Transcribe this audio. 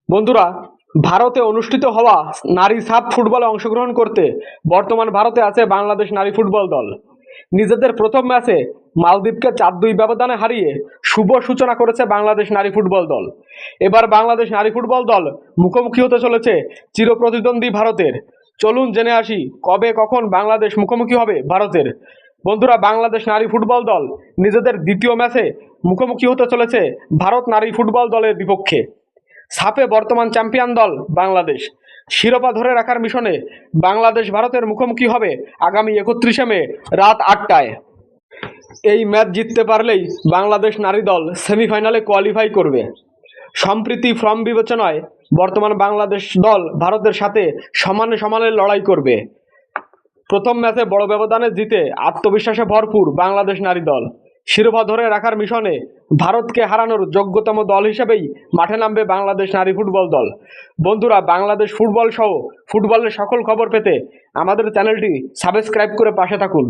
বন্ধুরা, ভারতে অনুষ্ঠিত হওয়া নারী সাফ ফুটবলে অংশগ্রহণ করতে বর্তমান ভারতে আছে বাংলাদেশ নারী ফুটবল দল। নিজেদের প্রথম ম্যাচে মালদ্বীপকে 4-2 ব্যবধানে হারিয়ে শুভ সূচনা করেছে বাংলাদেশ নারী ফুটবল দল। এবার বাংলাদেশ নারী ফুটবল দল মুখোমুখি হতে চলেছে চিরপ্রতিদ্বন্দ্বী ভারতের। চলুন জেনে আসি কবে কখন বাংলাদেশ মুখোমুখি হবে ভারতের। বন্ধুরা, বাংলাদেশ নারী ফুটবল দল নিজেদের দ্বিতীয় ম্যাচে মুখোমুখি হতে চলেছে ভারত নারী ফুটবল দলের বিপক্ষে। সাফে বর্তমান চ্যাম্পিয়ন দল বাংলাদেশ। শিরোপা ধরে রাখার মিশনে বাংলাদেশ ভারতের মুখোমুখি হবে আগামী 31শে মে রাত 8টায়। এই ম্যাচ জিততে পারলেই বাংলাদেশ নারী দল সেমিফাইনালে কোয়ালিফাই করবে। সম্প্রতি ফর্ম বিবেচনায় বর্তমান বাংলাদেশ দল ভারতের সাথে সমানে সমানে লড়াই করবে। প্রথম ম্যাচে বড় ব্যবধানে জিতে আত্মবিশ্বাসে ভরপুর বাংলাদেশ নারী দল। শিরোপা ধরে রাখার মিশনে ভারতকে হারানোর যোগ্যতম দল হিসেবেই মাঠে নামবে বাংলাদেশ নারী ফুটবল দল। বন্ধুরা, বাংলাদেশ ফুটবল সহ ফুটবলের সকল খবর পেতে আমাদের চ্যানেলটি সাবস্ক্রাইব করে পাশে থাকুন।